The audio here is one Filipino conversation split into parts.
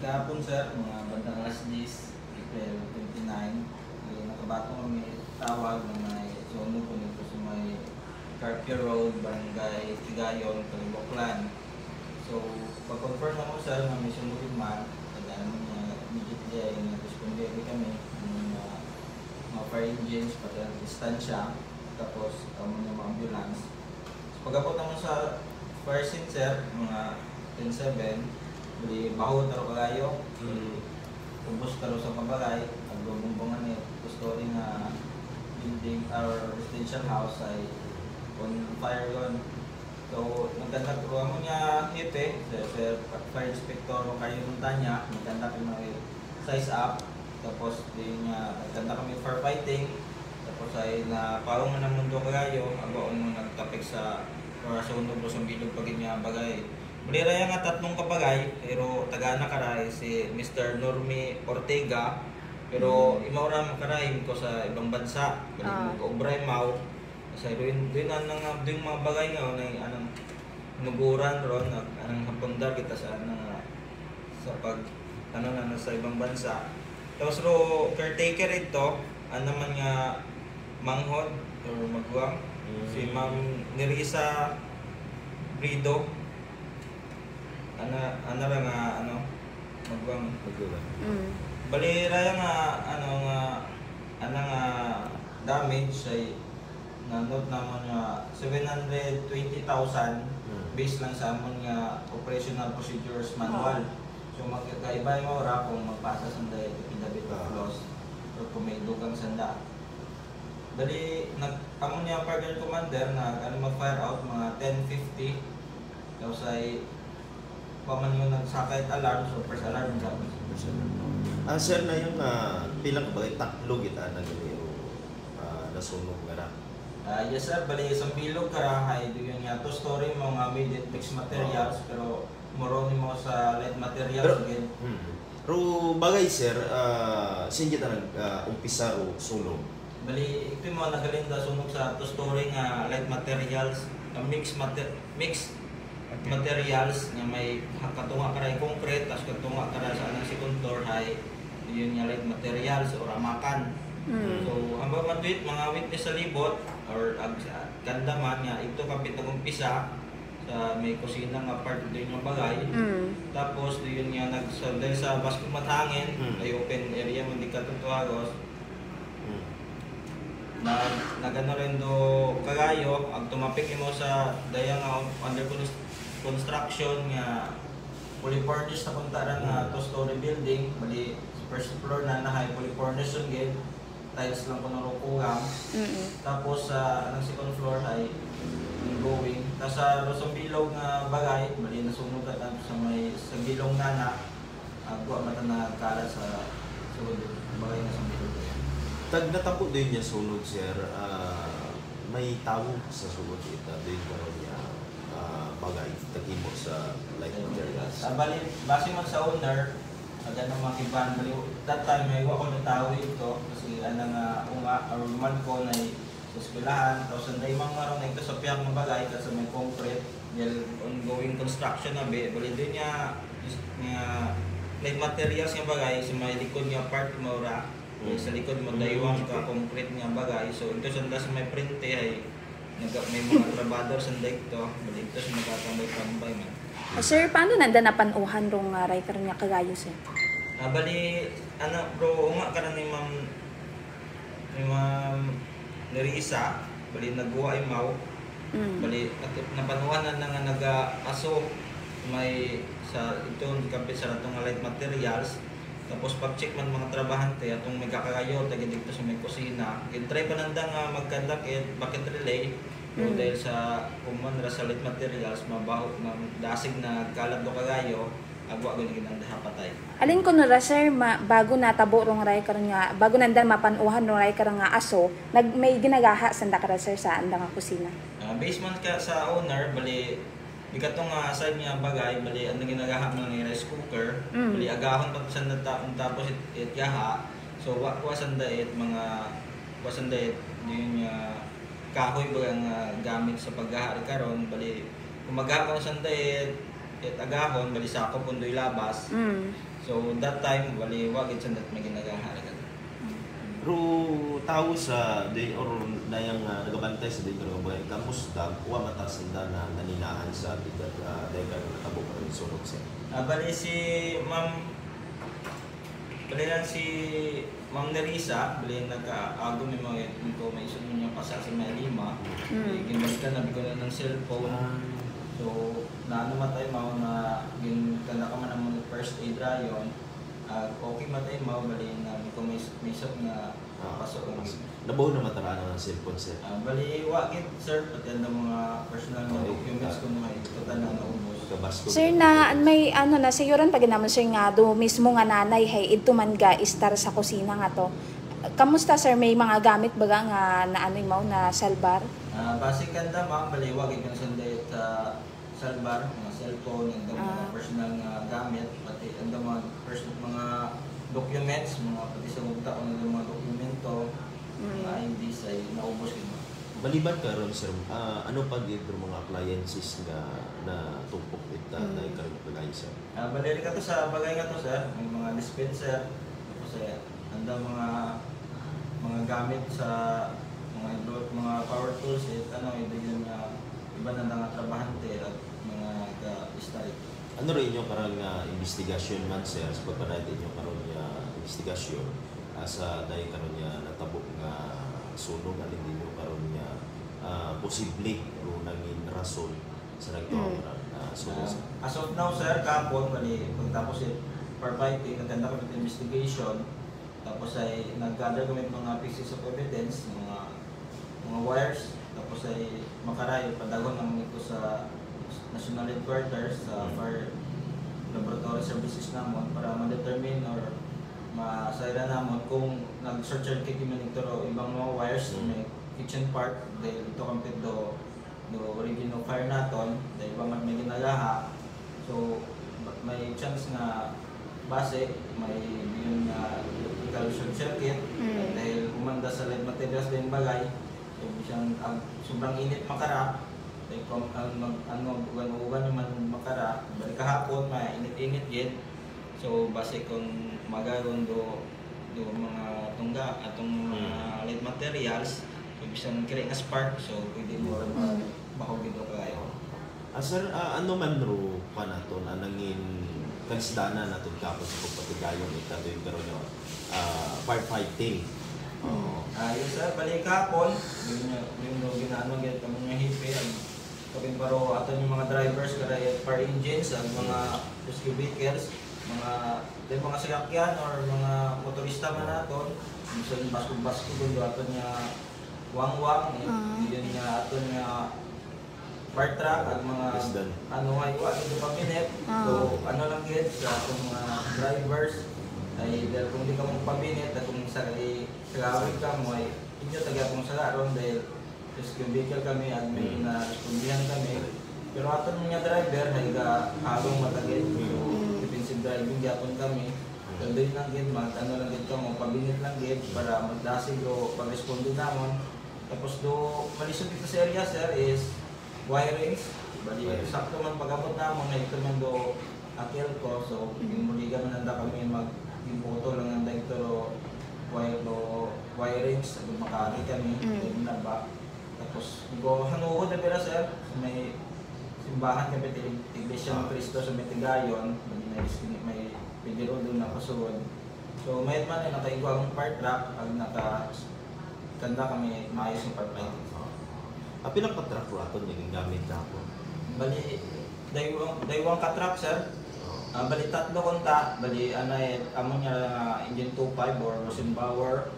kahapon sir, mga bandang alas 10, April 29, nakabatong kami tawag na may sunog ko nito sa may Carpio Road, Barangay Tigayon, Caliboclan. So, pag-confirm ako sir na may sunugin man, kailangan niya immediately ay nag-respondere kami ng mga fire engines, pati ang distansya, tapos mga ambulance. So, pag-abot naman sa fire scene sir, mga 10-7, buli baho taro kagayo, ubos taro sa kabalay, agbubumbungan ni story na building or residential house ay on fire yon. So, nagkandak ko mo niya hepe, sir, fire inspector o kayo montanya, nagkandak yung mga size up, tapos din niya nagkandak kami for fighting, tapos ay napawang na ng mundo kagayo, abaon mo nagtapik sa orasyon ng busong bilog pag niya bagay. Mulira yung tatlong kabagay, pero tagana karay si Mr. Normi Ortega, pero imaura makaray ko sa ibang bansa, balik mo Obray Mau, sa doon anang mga bagay nga na anang nuguran ron, anang hapondar kita sa sa pag na sa ibang bansa. Tapos ro caretaker ito, naman nga manghod or magwang, si Ma'am Nerissa Brido. Ana ra nga magwang bali ra nga nga damage ay nanot naman nga 720,000 based lang sa amon nga operational procedures manual. So magkaiba yung ora kung magpasa sa debit loss or kung may dugang sanda. Bali amon niya partner commander na mag-fire out mga 10:50, tapos ay paman yung nagsakay alarm, so first alarm dapat. Sir, na yung pilang ba taklo kita na ganito nasunog nga na? Yes sir, bali isang bilog karahay doon yung two story mga made mixed materials, pero moroni mo sa light materials again. Pero bagay sir, saan kita nag-umpisa o sunog? Bali ito mo nagalinda sunog sa two story nga light materials, mixed materials nga may katunga karay concrete, tapos katunga karay sa anang second floor ay yun nga light materials o ramakan. So ang bamanduit mga witness sa libot or ganda man nga ito kapit nag-umpisa sa may kusina nga part doon yung bagay. Tapos doon nga nagsundel sa baskong matangin, ay open area mo di katutuagos. Nagano rin do kagayo ang tumapik mo sa dayang under construction nga fully furnished na puntaran nga two-story building, bali first floor na high fully furnished yung gate, tiles lang ko narukuhang. Tapos sa second floor ay ongoing. Tapos sa Rosong Bilog nga bagay, bali nasunog at sa may sa bilong nana, agwa mata na kala sa sulod bagay na sa bilog. Tag natabo din niya sunog sir, may tao sa sulod ita din karon niya bagay tagimo sa light materials. Bali base man sa owner, agad na makiban bali that time may wa ko na tao ito kasi nga unga or man ko na sa eskwelahan, tapos anday mga ron ito sa piyang mga bagay kasi may concrete ongoing construction na bali din niya light materials nga bagay sa may likod nga part mo ra. Sa likod mo daywang ka concrete nga bagay, so ito sanda sa may printe ay may mga trabador sa dito, balik ito sa magkatambay-tambay man. Sir, paano nanda napanuhan rong ray karon nga kagayo sir? Bali bro nga karon ni Ma'am Nerissa, bali nagwa imaw. Bali napanuhan na nga naga-aso may sa ito kapit sa atong light materials. Tapos pag-check man mga trabahante atong may kakagayo tagi dito sa may kusina, gitry pa nanda nga magkandak bucket relay. So dahil sa common light materials mabaho dasig na kalat do kagayo, agwa gud ginang patay. Alin ko na sir bago natabo rong ray karon nga bago nanda mapanuhan rong ray karon nga aso, may ginagaha sanda ka sir sa anda nga kusina. Basement ka sa owner bali ikatong side niya bagay, bali ang ginagaha mo ng rice cooker, bali agahon pa sa tapos yaha. So wasan daet mga wasan daet yun kahoy ba ang gamit sa paghahari karon, bali kung maghaha ka sa daet agahon bali sako pundoy labas. So that time wali wagid sa may ginagaha. Pero tao sa day or na yung nagabantay sa day karong bagay kamusta wa matas na naninaan sa bigat day karong natabo karong sunod siya. Bali si Ma'am Nerissa, bali nag-aago may mga ko may isun mo niya pasa sa may lima. Ginbalikan na bigyan ng cellphone. So naano matay mao na gintanda ka man ang first aid rayon. Okay matay mao bali na ko may isot na pasok ang Nabaw na mataraan ng cellphone sir. bali wagid sir pati ang mga personal na documents ko na total na naubos. Kabasko. Sir, na may ano na sayuran pag naman sir nga do mismo nga nanay hay idto man ga istar sa kusina nga to. Kamusta sir, may mga gamit baga nga na ano mo na salbar? Basic kanda ma'am bali wagid kan sanday sa salbar, mga cellphone, and mga personal nga gamit, pati ang mga personal mga documents, mga pati sa taon ng mga dokumento, mga IDs ay naubos yun. Baliban karon sir, ano pa dito mga appliances nga na tumpok ita na karon pagay sir? Bali ka to sa bagay nga to sir, may mga dispenser, kasi anda mga gamit sa mga power tools, ano ito yung iba na nga trabahante at mga ka-start. Ano rin yung karang investigasyon man sir sa pagpanatin yung karon nga investigasyon sa dahil karon nga natabok nga sunog alin din yung karon nga posible o nangin rason sa nagtuong sunog. As of now sir, kapon bali pagtapos firefighting, naganda kami ng investigation, tapos ay nag-gather kami ng mga pieces of evidence, mga wires, tapos ay makarayo padagon naman ito sa National Headquarters sa Fire Laboratory Services namon para ma-determine or masayra namon kung nag-short circuit man ito o ibang mga wires may kitchen part dahil ito complete do original fire naton dahil iba man may ginagaha, so may chance na base may yung electrical short circuit dahil umanda sa lead materials din bagay, so siyang sobrang init makara dahil kung ugan man makara balik kahapon mainit-init yun, so base kung magayon do mga tungga atong mga lead materials, so bisang kira nga spark, so pwede mo rin bahog dito kayo. Sir, ano man ro pa nato na nangin kansdana natin kapos sa pagpatigayon ito yung karon yung firefighting. Yes sir, balik kahapon, yung ginano gaya kami nga hipi, kapin paro ato yung mga drivers kaya fire engines, ang mga rescue vehicles, mga sasakyan or mga motorista man naton, minsan basko-basko doon ato niya wang-wang, yun niya ato niya fire truck at mga ano nga iwa ito pabinit, so ano lang yun sa atong mga drivers ay dahil kung di ka mong pabinit at kung sagawin ka mo ay inyo taga akong sagaron dahil rescue vehicle kami at may na-respondihan kami, pero aton mga driver ay halong matagit, so defensive driving yapon kami, so doon lang gid ano lang gid ka mo pabinit lang gid para magdasig o pag-respondi namon, tapos do malisod dito sa area sir is wirings, bali sakto man pag-abot namon na ito man do akil ko, so muligan man nanda kami mag-impoto lang nanda ito wirings, so makakita kami, na ba, tapos hanuhod na pera sir, may simbahan kami Iglesia ng Cristo sa Metigayon, may pidiro doon na pasuod, so may man ay nakaigwa ang fire truck, pag nakakanda kami maayos yung firefighting. Pilang ka-truck po ato yung gamit na po? Bali, daywang ka-truck sir. Bali tatlo konta, bali amo niya engine 25 or Rosenbauer.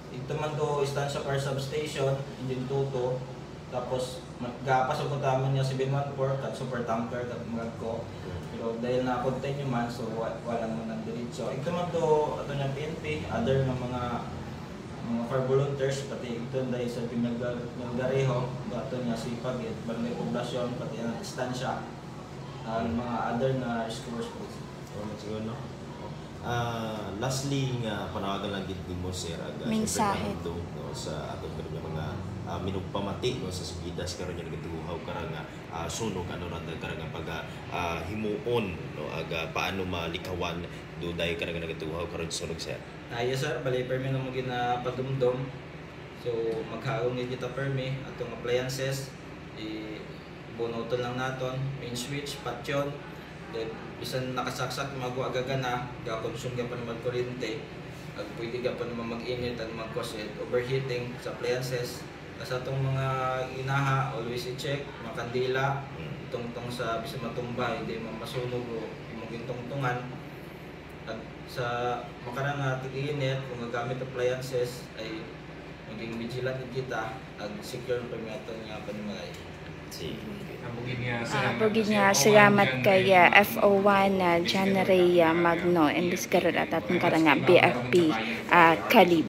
Ito man do Estancia Fire Substation, engine 22. Tapos gapas ang kontaman niya 714 at super tanker at mga ko. Pero dahil na-contain man, so wala mo nang diretso. Ito man do ato niya PNP, other ng mga fire volunteers, pati ito dahil sa pinagareho, ito niya sipag, barangay poblasyon, pati ang distansya, mga other na rescuers po. Siguro, no? Lastly, panawagan lang din mo, sir, mensahe sa atong mga minugpamati no sa sugidas karon nga nagatuhaw karang sunog ano ra karang pag himuon no aga paano malikawan duday karang nagatuhaw karon sa sunog sir. Yes sir, bali permi na mo ginapadumdum. So maghaong kita permi atong appliances bunuton lang naton main switch patyon. Then bisan nakasaksak magaga na ga-consume ka pa naman kuryente. Ag pwede ka pa naman mag-init at mag-cause overheating sa appliances. Sa atong mga inaha, always i-check, mga kandila, tungtong sa bisa matumbay, hindi masunog o imong tungtungan. At sa makarang tig-init, kung gagamit appliances, ay maging vigilant kita at secure pa may ato nga panimay. Pugid nga salamat kay FO1 John Ray Magno and this karon at atong karang BFP Kalib.